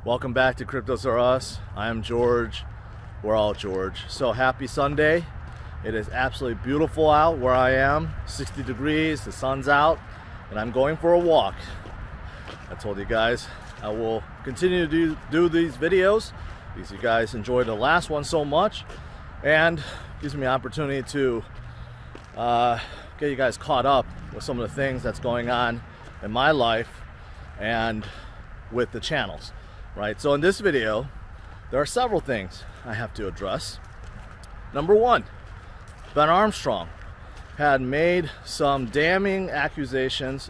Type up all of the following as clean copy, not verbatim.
Welcome back to CryptosRus. I am George. We're all George. So happy Sunday. It is absolutely beautiful out where I am. 60 degrees, the sun's out, and I'm going for a walk. I told you guys I will continue to do these videos because you guys enjoyed the last one so much, and gives me an opportunity to get you guys caught up with some of the things that's going on in my life and with the channels. Right, so in this video, there are several things I have to address. Number one, Ben Armstrong had made some damning accusations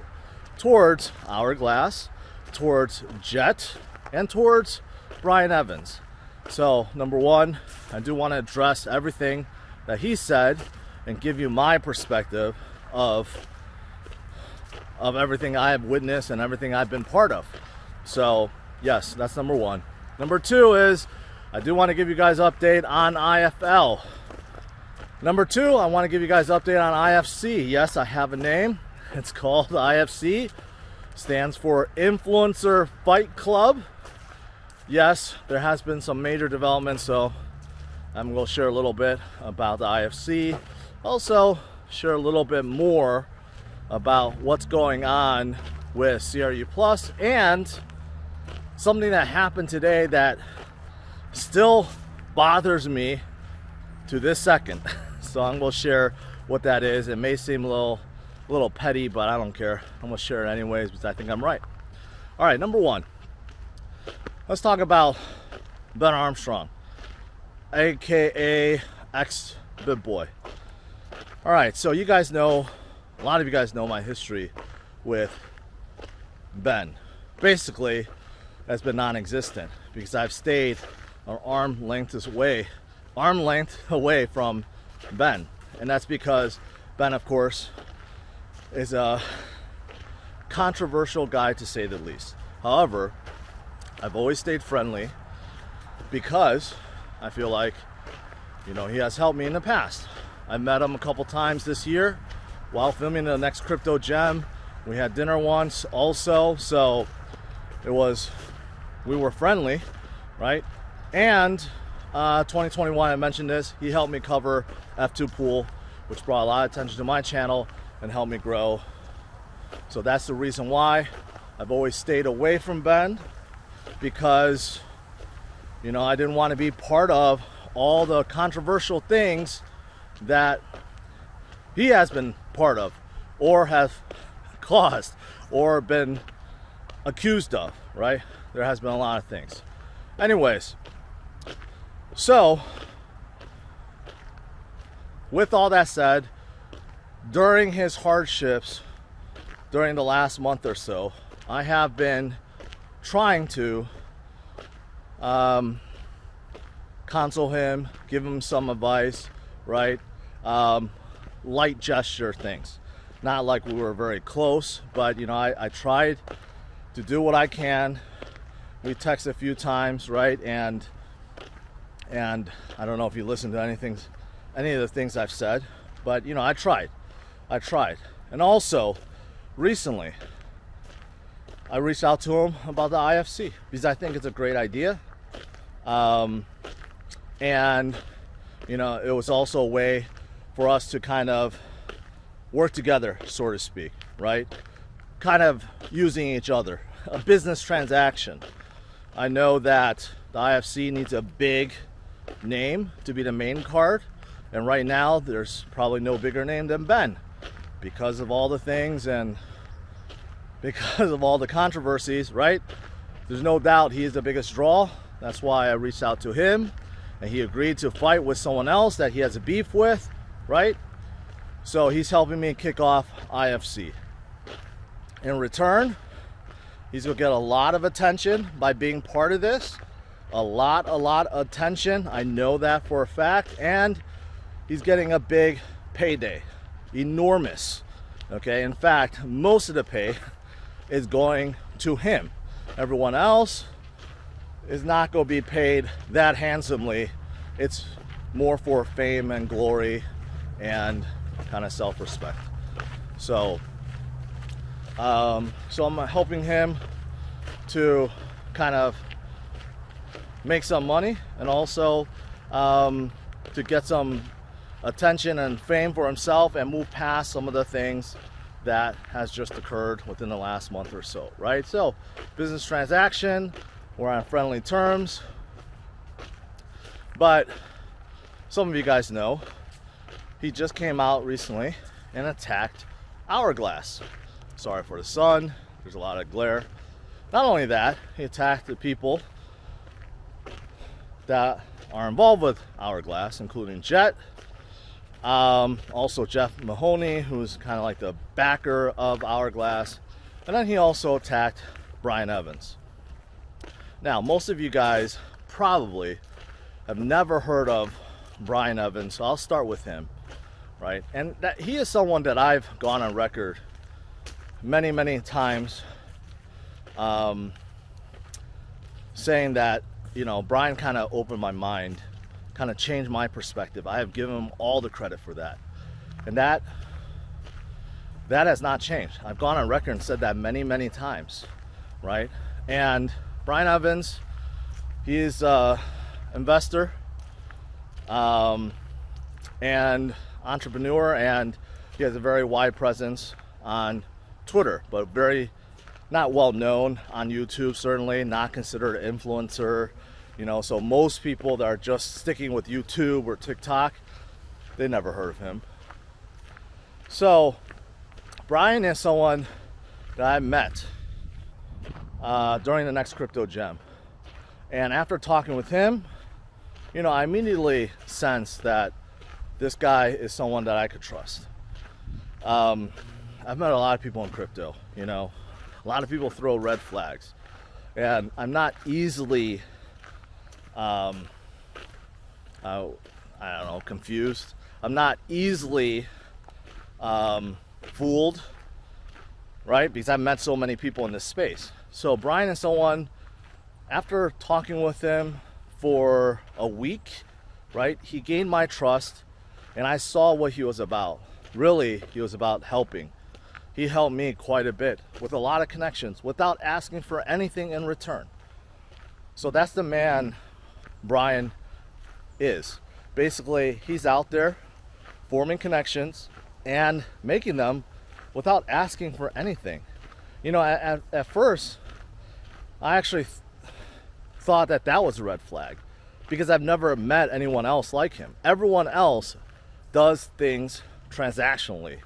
towards Hourglass, towards Jett, and towards Brian Evans. So, number one, I do want to address everything that he said and give you my perspective of everything I have witnessed and everything I've been part of. So, yes, that's number one. Number two is I do want to give you guys an update on IFL. Number two, I want to give you guys an update on IFC. Yes, I have a name. It's called IFC. Stands for Influencer Fight Club. Yes, there has been some major developments, so I'm going to share a little bit about the IFC. Also, share a little bit more about what's going on with CRU Plus and something that happened today that still bothers me to this second. So I'm going to share what that is. It may seem a little petty, but I don't care. I'm going to share it anyways because I think I'm right. All right, number one. Let's talk about Ben Armstrong, aka ex-BitBoy. All right, so you guys know, a lot of you guys know my history with Ben. Basically, has been non-existent because I've stayed an arm length away from Ben, and that's because Ben, of course, is a controversial guy to say the least. However, I've always stayed friendly because I feel like, you know, he has helped me in the past. I met him a couple times this year while filming the next crypto gem. We had dinner once also, so we were friendly, right? And 2021, I mentioned this, he helped me cover F2 Pool, which brought a lot of attention to my channel and helped me grow. So that's the reason why I've always stayed away from Ben, because, you know, I didn't want to be part of all the controversial things that he has been part of or has caused or been accused of, right? There has been a lot of things. Anyways, so with all that said, during his hardships, during the last month or so, I have been trying to console him, give him some advice, right? Light gesture things. Not like we were very close, but you know, I tried to do what I can. We texted a few times, right? And I don't know if you listened to any of the things I've said, but you know, I tried. And also, recently, I reached out to him about the IFC because I think it's a great idea. And you know, it was also a way for us to kind of work together, so to speak, right? Kind of using each other, a business transaction. I know that the IFC needs a big name to be the main card, and right now there's probably no bigger name than Ben because of all the things and because of all the controversies, right? There's no doubt he is the biggest draw. That's why I reached out to him, and he agreed to fight with someone else that he has a beef with, right? So he's helping me kick off IFC. In return, he's gonna get a lot of attention by being part of this. A lot of attention. I know that for a fact. And he's getting a big payday. Enormous. Okay, in fact, most of the pay is going to him. Everyone else is not going to be paid that handsomely. It's more for fame and glory and kind of self-respect. So I'm helping him to kind of make some money and also to get some attention and fame for himself and move past some of the things that has just occurred within the last month or so, right? So business transaction, we're on friendly terms, but some of you guys know he just came out recently and attacked Hourglass. Sorry for the sun, there's a lot of glare. Not only that, he attacked the people that are involved with Hourglass, including Jett, also Jeff Mahoney, who's kind of like the backer of Hourglass, and then he also attacked Brian Evans. Now, most of you guys probably have never heard of Brian Evans, so I'll start with him, right? And that he is someone that I've gone on record many times saying that, you know, Brian kind of opened my mind, kind of changed my perspective. I have given him all the credit for that, and that has not changed. I've gone on record and said that many times, right? And Brian Evans, he's an investor and entrepreneur, and he has a very wide presence on Twitter, but very not well known on YouTube, certainly not considered an influencer, you know. So most people that are just sticking with YouTube or TikTok, they never heard of him. So Brian is someone that I met during the next Crypto Gem, and after talking with him, you know, I immediately sensed that this guy is someone that I could trust. I've met a lot of people in crypto, you know. A lot of people throw red flags, and I'm not easily, I don't know, confused. I'm not easily fooled, right? Because I've met so many people in this space. So Brian is someone, after talking with him for a week, right, he gained my trust, and I saw what he was about. Really, he was about helping. He helped me quite a bit with a lot of connections without asking for anything in return. So that's the man Brian is. Basically, he's out there forming connections and making them without asking for anything. You know, at first, I actually thought that was a red flag, because I've never met anyone else like him. Everyone else does things transactionally,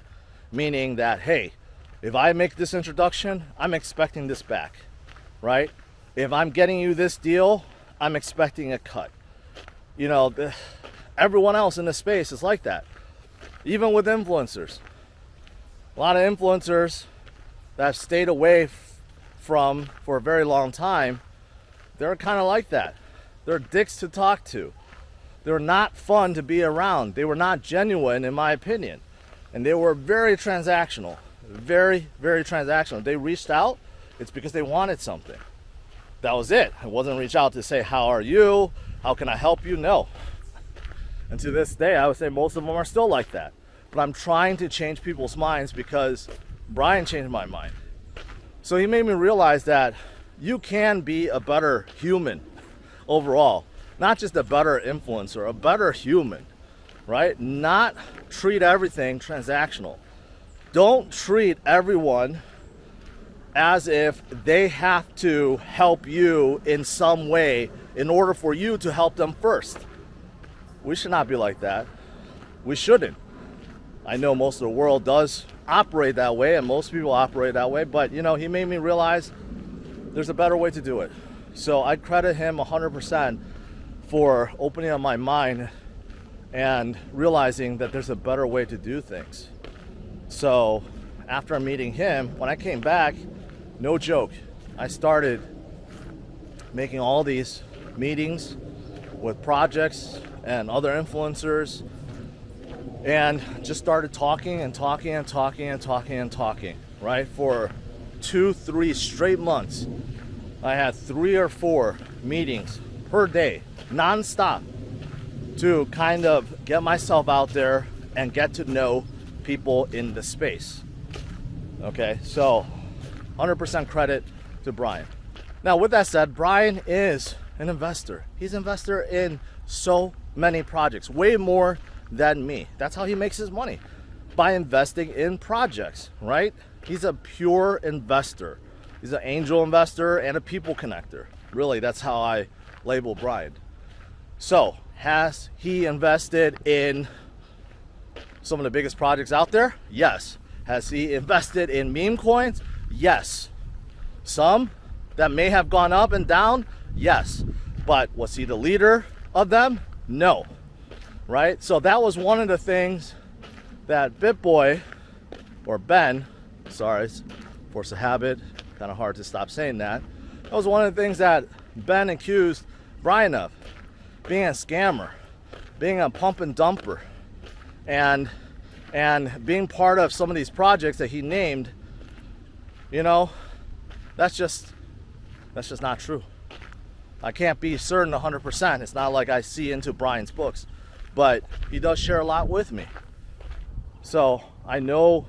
meaning that, hey, if I make this introduction, I'm expecting this back, right? If I'm getting you this deal, I'm expecting a cut. You know, everyone else in the space is like that. Even with influencers. A lot of influencers that I've stayed away from for a very long time, they're kind of like that. They're dicks to talk to. They're not fun to be around. They were not genuine, in my opinion. And they were very transactional. Very transactional. They reached out, it's because they wanted something. That was it. It wasn't reach out to say, how are you? How can I help you? No. And to this day, I would say most of them are still like that. But I'm trying to change people's minds, because Brian changed my mind. So he made me realize that you can be a better human overall. Not just a better influencer, a better human, right? Not treat everything transactional. Don't treat everyone as if they have to help you in some way in order for you to help them first. We should not be like that. We shouldn't. I know most of the world does operate that way, and most people operate that way, but you know, he made me realize there's a better way to do it. So I credit him 100% for opening up my mind and realizing that there's a better way to do things. So after meeting him, when I came back, no joke, I started making all these meetings with projects and other influencers, and just started talking, right? For 2-3 straight months. I had 3 or 4 meetings per day, non-stop, to kind of get myself out there and get to know people in the space. Okay, so 100% credit to Brian. Now, with that said, Brian is an investor. He's an investor in so many projects, way more than me. That's how he makes his money, by investing in projects, right? He's a pure investor. He's an angel investor and a people connector. Really, that's how I label Brian. So, has he invested in some of the biggest projects out there? Yes. Has he invested in meme coins? Yes. Some that may have gone up and down? Yes. But was he the leader of them? No. Right? So that was one of the things that BitBoy, or Ben, sorry, it's force of habit, kind of hard to stop saying that. That was one of the things that Ben accused Brian of, being a scammer, being a pump and dumper, and being part of some of these projects that he named. You know, that's just not true. I can't be certain 100%. It's not like I see into Brian's books, but he does share a lot with me. So I know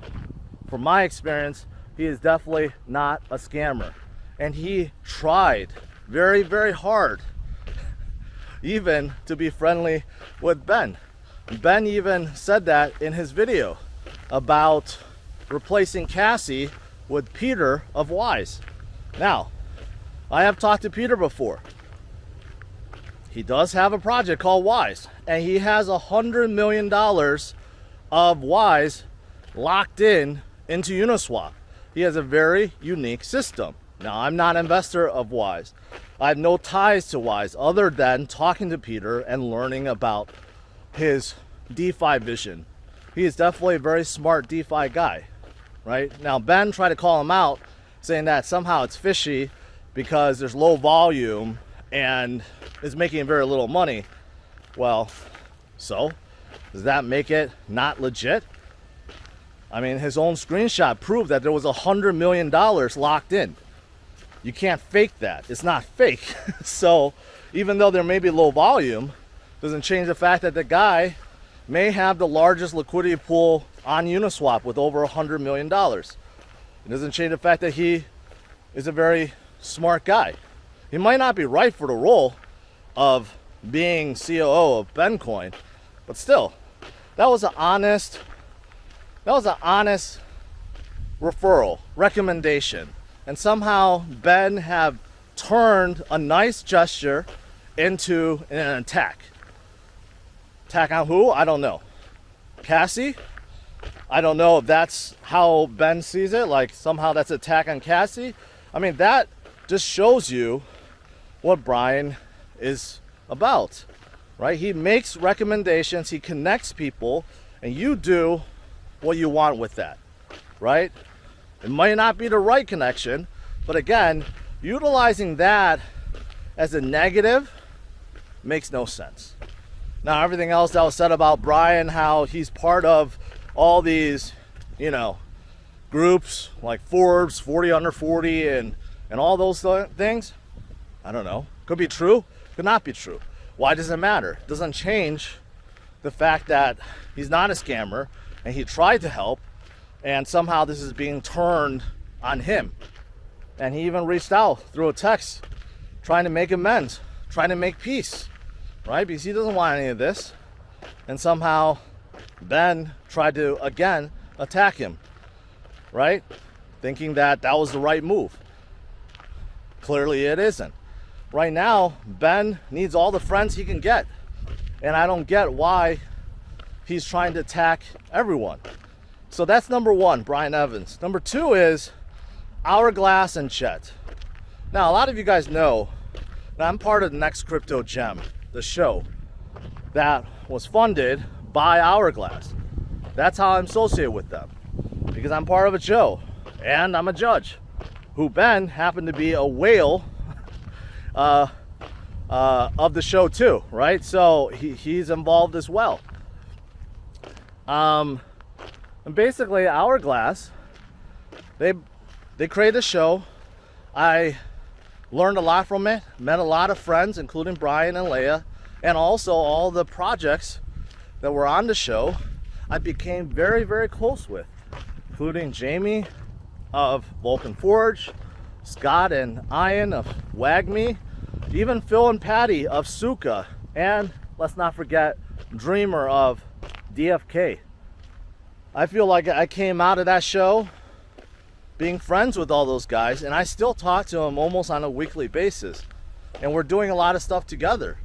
from my experience, he is definitely not a scammer. And he tried very, very hard even to be friendly with Ben. Ben even said that in his video about replacing Cassie with Peter of Wise. Now, I have talked to Peter before. He does have a project called Wise, and he has $100 million of Wise locked into Uniswap. He has a very unique system. Now, I'm not an investor of Wise. I have no ties to Wise other than talking to Peter and learning about his DeFi vision. He is definitely a very smart DeFi guy, right? Now, Ben tried to call him out, saying that somehow it's fishy because there's low volume and is making very little money. Well, so does that make it not legit? I mean, his own screenshot proved that there was $100 million locked in. You can't fake that. It's not fake. So even though there may be low volume, doesn't change the fact that the guy may have the largest liquidity pool on Uniswap with over $100 million. It doesn't change the fact that he is a very smart guy. He might not be right for the role of being COO of BenCoin, but still, that was an honest referral, recommendation. And somehow Ben have turned a nice gesture into an attack. Attack on who? I don't know. Cassie? I don't know if that's how Ben sees it, like somehow that's an attack on Cassie. I mean, that just shows you what Brian is about, right? He makes recommendations, he connects people, and you do what you want with that, right? It might not be the right connection, but again, utilizing that as a negative makes no sense. Now, everything else that was said about Brian, how he's part of all these, groups like Forbes, 40 under 40, and all those things, I don't know. Could be true, could not be true. Why does it matter? It doesn't change the fact that he's not a scammer and he tried to help, and somehow this is being turned on him. And he even reached out through a text trying to make amends, trying to make peace, right? Because he doesn't want any of this. And somehow Ben tried to, again, attack him, right? Thinking that that was the right move. Clearly it isn't. Right now, Ben needs all the friends he can get. And I don't get why he's trying to attack everyone. So that's number one, Brian Evans. Number two is Hourglass and Jett. Now, a lot of you guys know that I'm part of the Next Crypto Gem, the show that was funded by Hourglass. That's how I'm associated with them, because I'm part of a show and I'm a judge, who Ben happened to be a whale of the show too, right? So he's involved as well. And basically Hourglass, they created a show. I learned a lot from it, met a lot of friends, including Brian and Leia, and also all the projects that were on the show I became very, very close with, including Jamie of Vulcan Forge, Scott and Ian of WagMe, even Phil and Patty of Suka, and let's not forget Dreamer of DFK. I feel like I came out of that show being friends with all those guys, and I still talk to them almost on a weekly basis. And we're doing a lot of stuff together.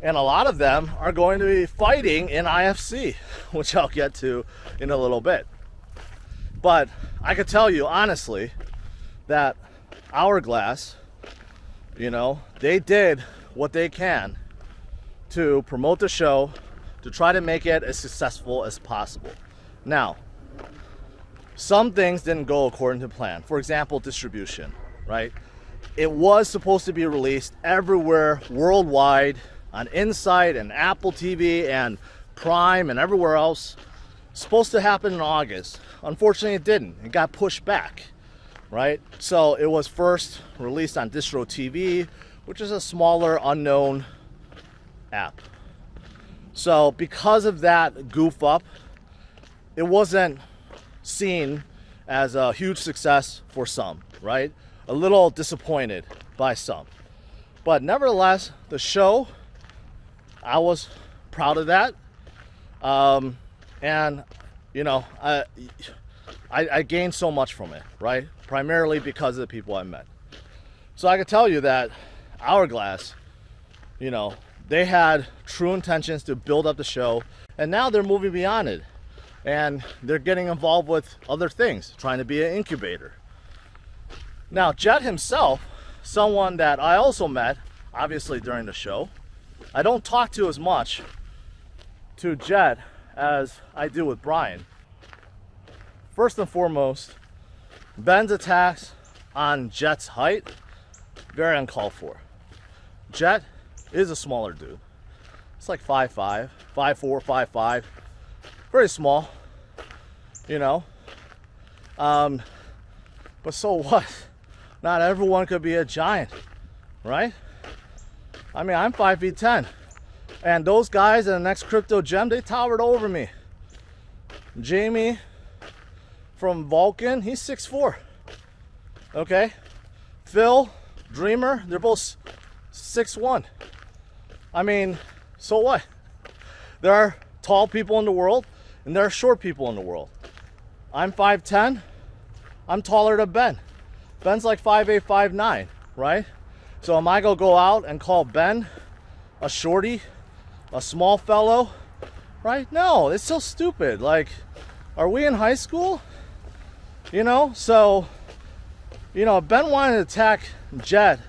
And a lot of them are going to be fighting in IFC, which I'll get to in a little bit. But I could tell you honestly that Hourglass, you know, they did what they can to promote the show, to try to make it as successful as possible. Now, some things didn't go according to plan. For example, distribution, right? It was supposed to be released everywhere worldwide on Insight and Apple TV and Prime and everywhere else. Supposed to happen in August. Unfortunately, it didn't. It got pushed back, right? So it was first released on Distro TV, which is a smaller, unknown app. So because of that goof up, it wasn't seen as a huge success for some, right? A little disappointed by some. But nevertheless, the show, I was proud of that. And, you know, I gained so much from it, right? Primarily because of the people I met. So I can tell you that Hourglass, you know, they had true intentions to build up the show, and now they're moving beyond it. And they're getting involved with other things, trying to be an incubator. Now, Jett himself, someone that I also met, obviously during the show. I don't talk to as much to Jett as I do with Brian. First and foremost, Ben's attacks on Jett's height, very uncalled for. Jett is a smaller dude. It's like 5'5", 5'4", 5'5", very small, you know. But so what? Not everyone could be a giant, right? I mean, I'm 5'10", and those guys in the next crypto gem, they towered over me. Jamie from Vulcan, he's 6'4", okay? Phil, Dreamer, they're both 6'1". I mean, so what? There are tall people in the world, and there are short people in the world. I'm 5'10", I'm taller than Ben. Ben's like 5'8", 5'9", right? So am I gonna go out and call Ben a shorty, a small fellow, right? No, it's so stupid. Like, are we in high school? You know, so, you know, Ben wanted to attack Jett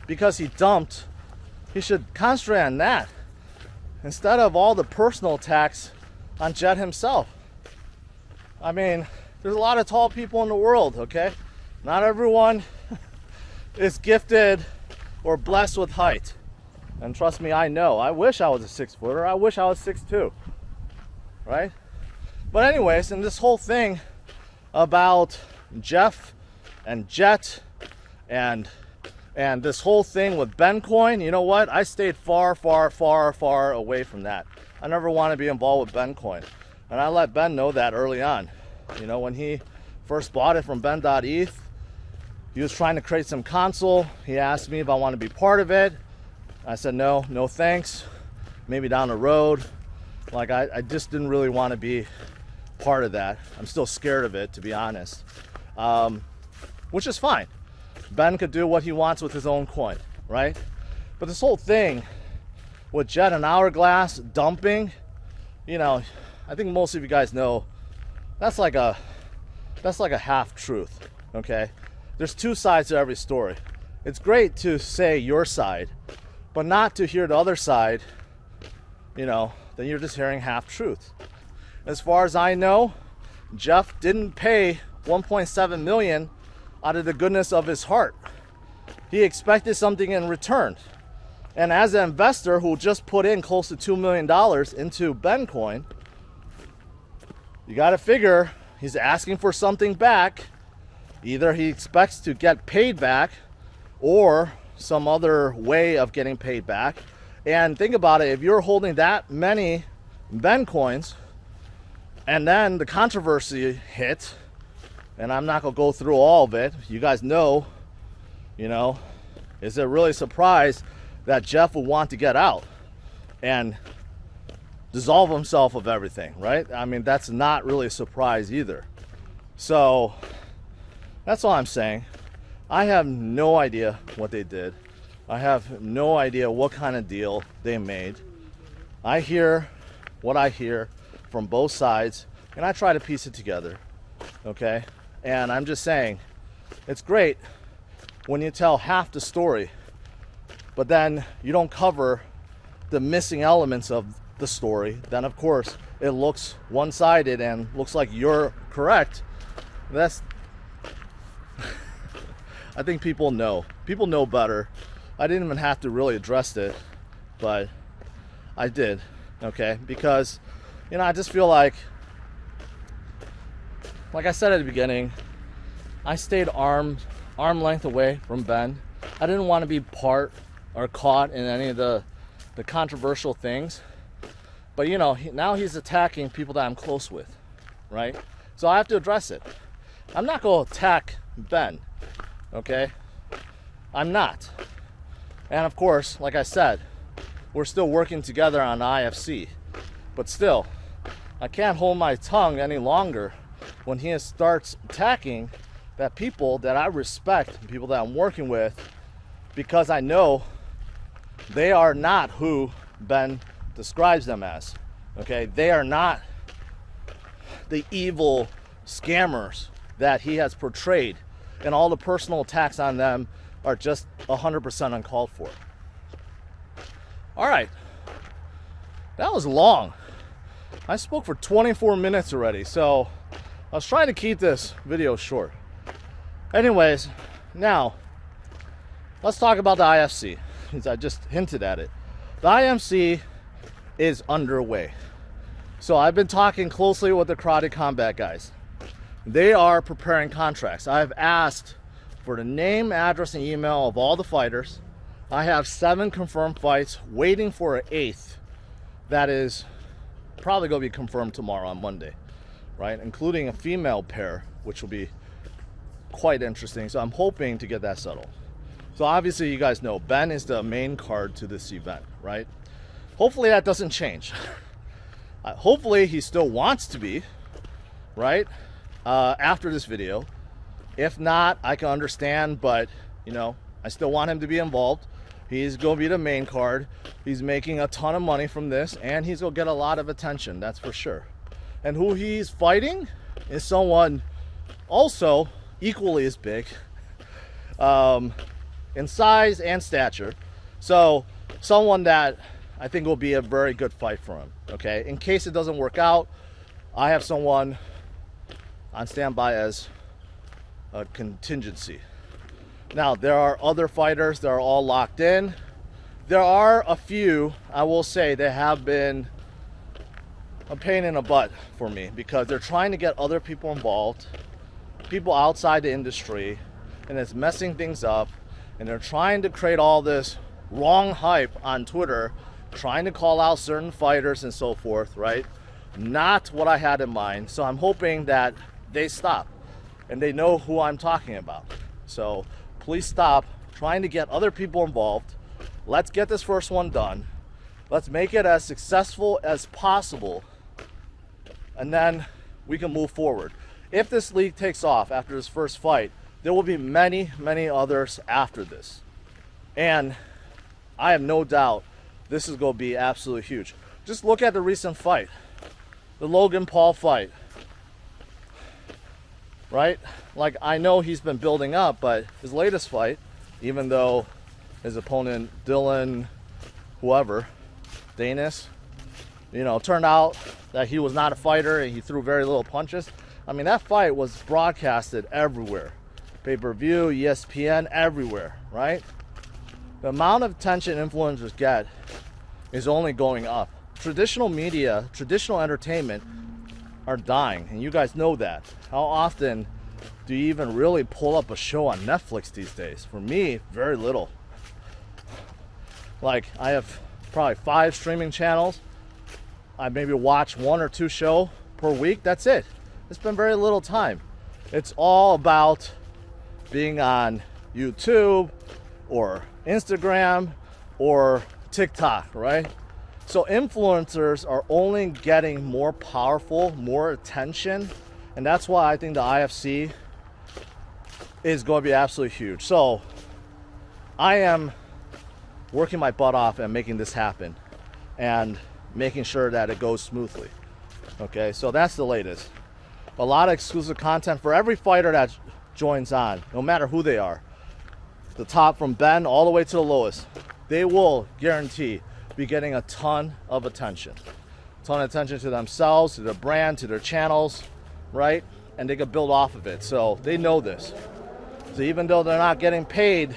because he dumped. He should concentrate on that instead of all the personal attacks on Jett himself. I mean, there's a lot of tall people in the world, okay? Not everyone is gifted or blessed with height. And trust me, I know. I wish I was a 6-footer. I wish I was 6'2", right? But anyways, in this whole thing about Jeff and Jett and this whole thing with Bencoin, you know what? I stayed far, far, far, far away from that. I never want to be involved with Bencoin. And I let Ben know that early on. You know, when he first bought it from Ben.eth, he was trying to create some console. He asked me if I want to be part of it. I said, no thanks. Maybe down the road. Like, I just didn't really want to be part of that. I'm still scared of it, to be honest. Which is fine. Ben could do what he wants with his own coin, right? But this whole thing with Jett and Hourglass dumping, you know, I think most of you guys know that's like a half truth, okay? There's two sides to every story. It's great to say your side, but not to hear the other side, you know, then you're just hearing half truth. As far as I know, Jeff didn't pay 1.7 million out of the goodness of his heart. He expected something in return. And as an investor who just put in close to $2 million into Bencoin, you got to figure he's asking for something back. Either he expects to get paid back or some other way of getting paid back. And think about it, if you're holding that many Ben coins and then the controversy hit and I'm not gonna go through all of it. You guys know, is it really a surprise that Jeff would want to get out and dissolve himself of everything, right? I mean, that's not really a surprise either. So that's all I'm saying. I have no idea what they did. I have no idea what kind of deal they made. I hear what I hear from both sides, and I try to piece it together, okay? And I'm just saying, it's great when you tell half the story, but then you don't cover the missing elements of the story. Then of course it looks one-sided and looks like you're correct. That's I think people know better. I didn't even have to really address it, but I did, okay? Because I just feel like I said at the beginning, I stayed arm length away from Ben. I didn't want to be part or caught in any of the controversial things. But now he's attacking people that I'm close with, right? So I have to address it. I'm not going to attack Ben, okay? I'm not. And of course, like I said, we're still working together on IFC. But still, I can't hold my tongue any longer when he starts attacking that people that I respect, people that I'm working with, because I know they are not who Ben describes them as, okay? They are not the evil scammers that he has portrayed, and all the personal attacks on them are just 100% uncalled for. All right, that was long. I spoke for 24 minutes already, so I was trying to keep this video short. Anyways, now let's talk about the IFC, since I just hinted at it. The IFC is underway. So I've been talking closely with the Karate Combat guys. They are preparing contracts. I've asked for the name, address, and email of all the fighters. I have 7 confirmed fights, waiting for an 8th. That is probably going to be confirmed tomorrow on Monday, right? Including a female pair, which will be quite interesting. So I'm hoping to get that settled. So obviously you guys know Ben is the main card to this event, right? Hopefully that doesn't change. Hopefully he still wants to be, right? After this video. If not, I can understand, but I still want him to be involved. He's going to be the main card. He's making a ton of money from this, and he's going to get a lot of attention, that's for sure. And who he's fighting is someone also equally as big in size and stature. So someone that I think will be a very good fight for him, okay? In case it doesn't work out, I have someone on standby as a contingency. Now, there are other fighters that are all locked in. There are a few, I will say, that have been a pain in the butt for me because they're trying to get other people involved, people outside the industry, and it's messing things up. And they're trying to create all this wrong hype on Twitter, trying to call out certain fighters and so forth, right? Not what I had in mind. So I'm hoping that they stop and they know who I'm talking about. So please stop trying to get other people involved. Let's get this first one done. Let's make it as successful as possible, and then we can move forward. If this league takes off after this first fight, there will be many, many others after this. And I have no doubt this is going to be absolutely huge. Just look at the recent fight, the Logan Paul fight, right? Like, I know he's been building up, but his latest fight, even though his opponent, Dylan, whoever, Danis, turned out that he was not a fighter and he threw very little punches. I mean, that fight was broadcasted everywhere. Pay-per-view, ESPN, everywhere, right? The amount of attention influencers get is only going up. Traditional media, traditional entertainment are dying, and you guys know that. How often do you even really pull up a show on Netflix these days? For me, very little. Like, I have probably 5 streaming channels. I maybe watch 1 or 2 shows per week. That's it. It's been very little time. It's all about being on YouTube or Instagram or TikTok, right? So influencers are only getting more powerful, more attention, and that's why I think the IFC is going to be absolutely huge. So I am working my butt off and making this happen and making sure that it goes smoothly. Okay, so that's the latest. A lot of exclusive content for every fighter that joins on, no matter who they are. The top from Ben all the way to the lowest. They will guarantee be getting a ton of attention. A ton of attention to themselves, to their brand, to their channels, right? And they can build off of it. So they know this. So even though they're not getting paid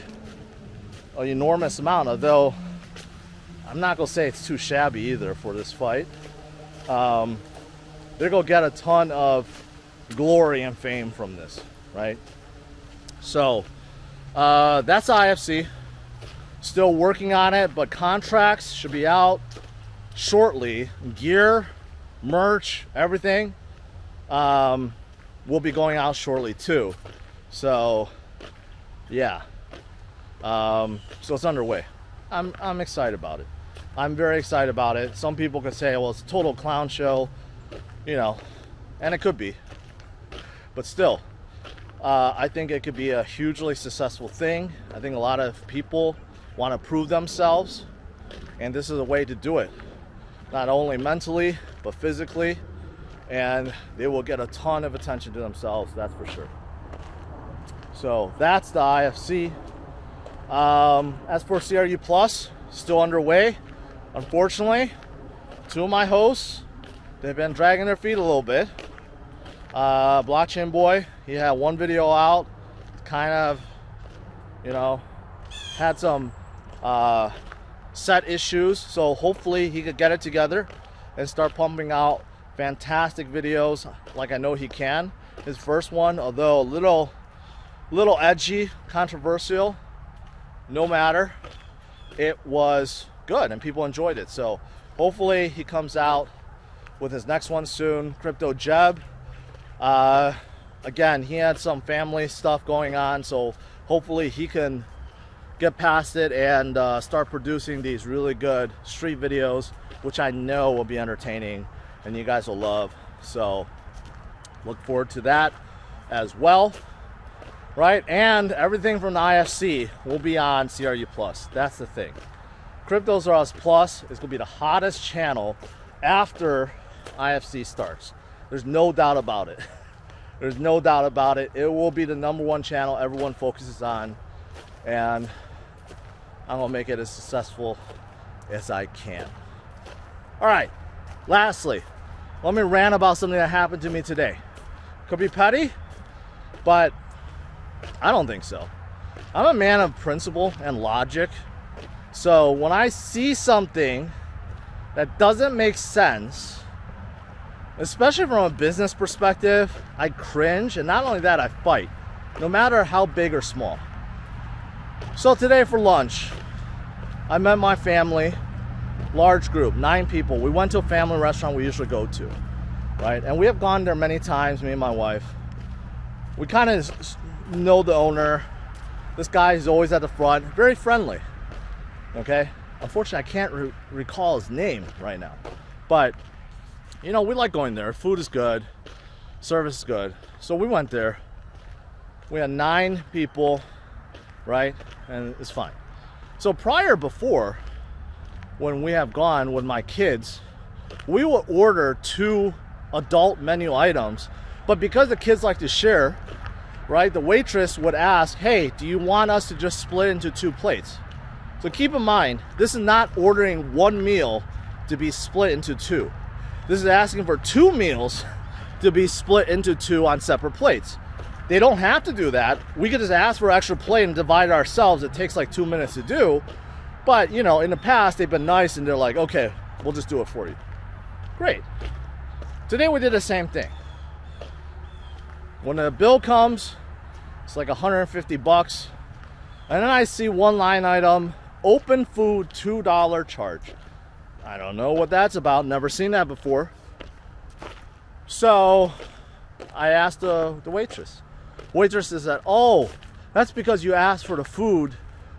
an enormous amount, although I'm not gonna say it's too shabby either for this fight, they're gonna get a ton of glory and fame from this, right? So that's IFC. Still working on it, but contracts should be out shortly. Gear, merch, everything will be going out shortly too. So yeah, so it's underway. I'm excited about it. I'm very excited about it. Some people could say, well, it's a total clown show, you know, and it could be, but still, I think it could be a hugely successful thing. I think a lot of people want to prove themselves, and this is a way to do it, not only mentally but physically, and they will get a ton of attention to themselves, that's for sure. So that's the IFC. As for CRU Plus, still underway. Unfortunately, two of my hosts, they've been dragging their feet a little bit. Blockchain Boy, he had one video out, kind of, you know, had some set issues, so hopefully he could get it together and start pumping out fantastic videos like I know he can. His first one, although a little edgy, controversial, no matter, it was good and people enjoyed it. So hopefully he comes out with his next one soon. Crypto Jeb, again, he had some family stuff going on, so hopefully he can get past it and start producing these really good street videos, which I know will be entertaining and you guys will love. So look forward to that as well, right? And everything from the IFC will be on CRU Plus. That's the thing. CryptosRus Plus is going to be the hottest channel after IFC starts. There's no doubt about it. There's no doubt about it. It will be the #1 channel everyone focuses on, and I'm gonna make it as successful as I can. All right, lastly, let me rant about something that happened to me today. Could be petty, but I don't think so. I'm a man of principle and logic. So when I see something that doesn't make sense, especially from a business perspective, I cringe, and not only that, I fight, no matter how big or small. So today for lunch, I met my family, large group, 9 people. We went to a family restaurant we usually go to, right? And we have gone there many times, me and my wife. We kind of know the owner. This guy is always at the front, very friendly, okay? Unfortunately, I can't recall his name right now, but you know, we like going there. Food is good, service is good. So we went there. We had 9 people, right? And it's fine. So before, when we have gone with my kids, we will order 2 adult menu items, but because the kids like to share, right, the waitress would ask, hey, do you want us to just split into 2 plates? So keep in mind, this is not ordering 1 meal to be split into 2. This is asking for 2 meals to be split into 2 on separate plates. They don't have to do that. We could just ask for an extra plate and divide it ourselves. It takes like 2 minutes to do. But, you know, in the past, they've been nice and they're like, okay, we'll just do it for you. Great. Today we did the same thing. When the bill comes, it's like $150. And then I see one line item, open food $2 charge. I don't know what that's about. Never seen that before. So I asked the waitress. Waitress said, oh, that's because you asked for the food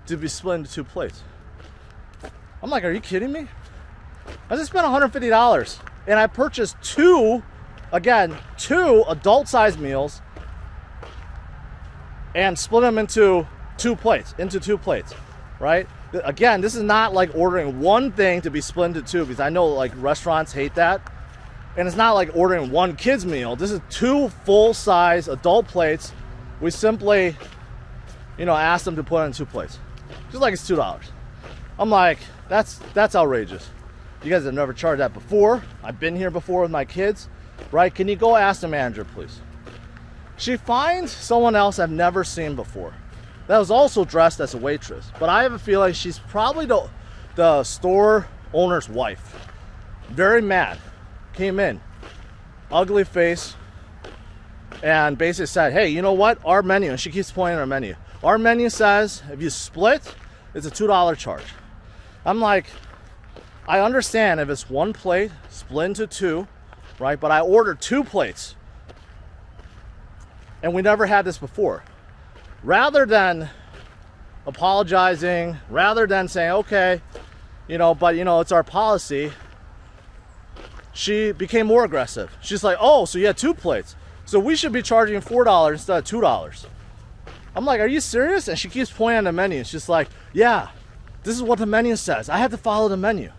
to be split into 2 plates. I'm like, are you kidding me? I just spent $150 and I purchased two adult-sized meals and split them into 2 plates, right? Again, this is not like ordering one thing to be split into 2, because I know like restaurants hate that. And it's not like ordering 1 kid's meal. This is 2 full-size adult plates. We simply, asked them to put it in 2 plates. Just like it's $2. I'm like, that's outrageous. You guys have never charged that before. I've been here before with my kids, right? Can you go ask the manager, please? She finds someone else I've never seen before that was also dressed as a waitress. But I have a feeling she's probably the store owner's wife. Very mad. Came in, ugly face, and basically said, hey, you know what? Our menu, and she keeps pointing at our menu. Our menu says if you split, it's a $2 charge. I'm like, I understand if it's 1 plate split into 2, right? But I ordered 2 plates, and we never had this before. Rather than apologizing, rather than saying, okay, but it's our policy, she became more aggressive. She's like, oh, so you had 2 plates, so we should be charging $4 instead of $2. I'm like, are you serious? And she keeps pointing at the menu. She's like, yeah, this is what the menu says. I have to follow the menu.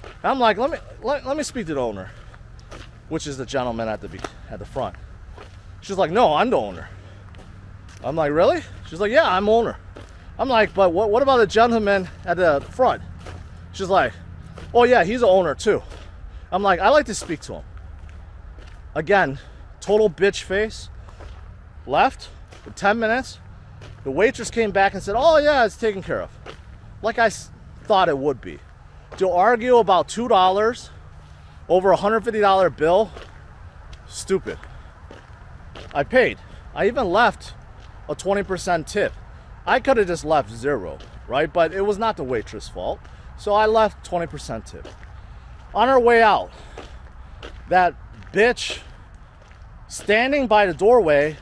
And I'm like, let me speak to the owner, which is the gentleman at the front. She's like, no, I'm the owner. I'm like, really? She's like, yeah, I'm owner. I'm like, but what about the gentleman at the front? She's like, oh yeah, he's the owner too. I'm like, I like to speak to him. Again, total bitch face. Left for 10 minutes. The waitress came back and said, oh yeah, it's taken care of. Like I thought it would be. To argue about $2 over a $150 bill, stupid. I paid. I even left a 20% tip. I could have just left 0, right? But it was not the waitress' fault. So I left 20% tip. On our way out, that bitch standing by the doorway,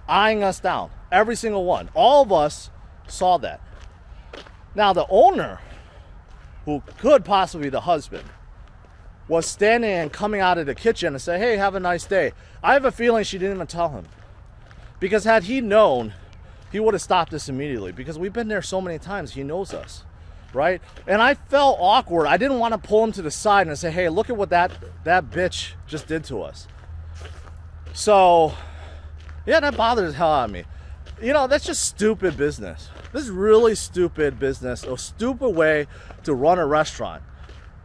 eyeing us down. Every single one. All of us saw that. Now the owner, who could possibly be the husband, was standing and coming out of the kitchen and say, hey, have a nice day. I have a feeling she didn't even tell him. Because had he known, he would have stopped this immediately. Because we've been there so many times, he knows us. Right? And I felt awkward. I didn't want to pull him to the side and say, hey, look at what that bitch just did to us. So, yeah, that bothers the hell out of me. That's just stupid business. This is really stupid business. A stupid way to run a restaurant.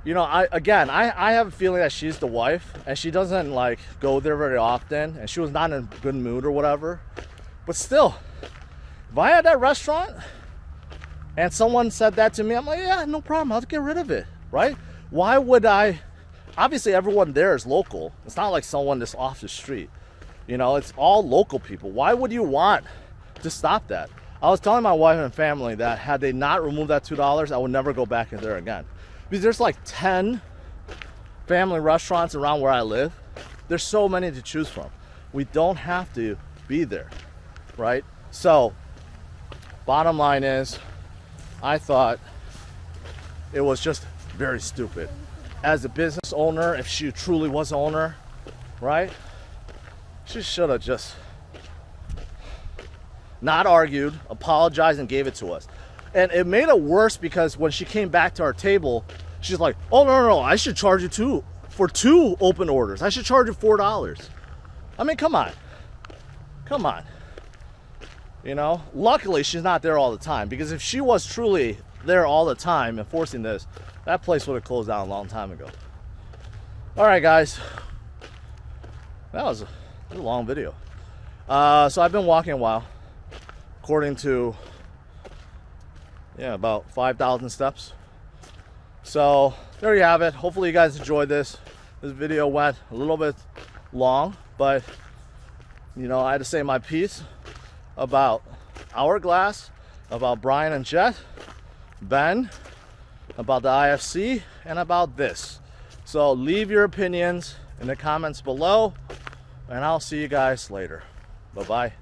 I have a feeling that she's the wife and she doesn't like go there very often, and she was not in a good mood or whatever. But still, if I had that restaurant and someone said that to me, I'm like, yeah, no problem. I'll get rid of it, right? Why would I? Obviously, everyone there is local. It's not like someone that's off the street. It's all local people. Why would you want to stop that? I was telling my wife and family that had they not removed that $2, I would never go back in there again. Because there's like 10 family restaurants around where I live. There's so many to choose from. We don't have to be there, right? So, bottom line is, I thought it was just very stupid. As a business owner, if she truly was an owner, right? She should have just not argued, apologized, and gave it to us. And it made it worse because when she came back to our table, she's like, oh, no, I should charge you for 2 open orders. I should charge you $4. I mean, come on. Luckily she's not there all the time, because if she was truly there all the time enforcing this, that place would have closed down a long time ago. All right, guys. That was a long video. So I've been walking a while, according to about 5,000 steps. So there you have it. Hopefully you guys enjoyed this. This video went a little bit long, but I had to say my piece about Hourglass, about Brian and Jett, Ben, about the IFC, and about this. So leave your opinions in the comments below, and I'll see you guys later. Bye-bye.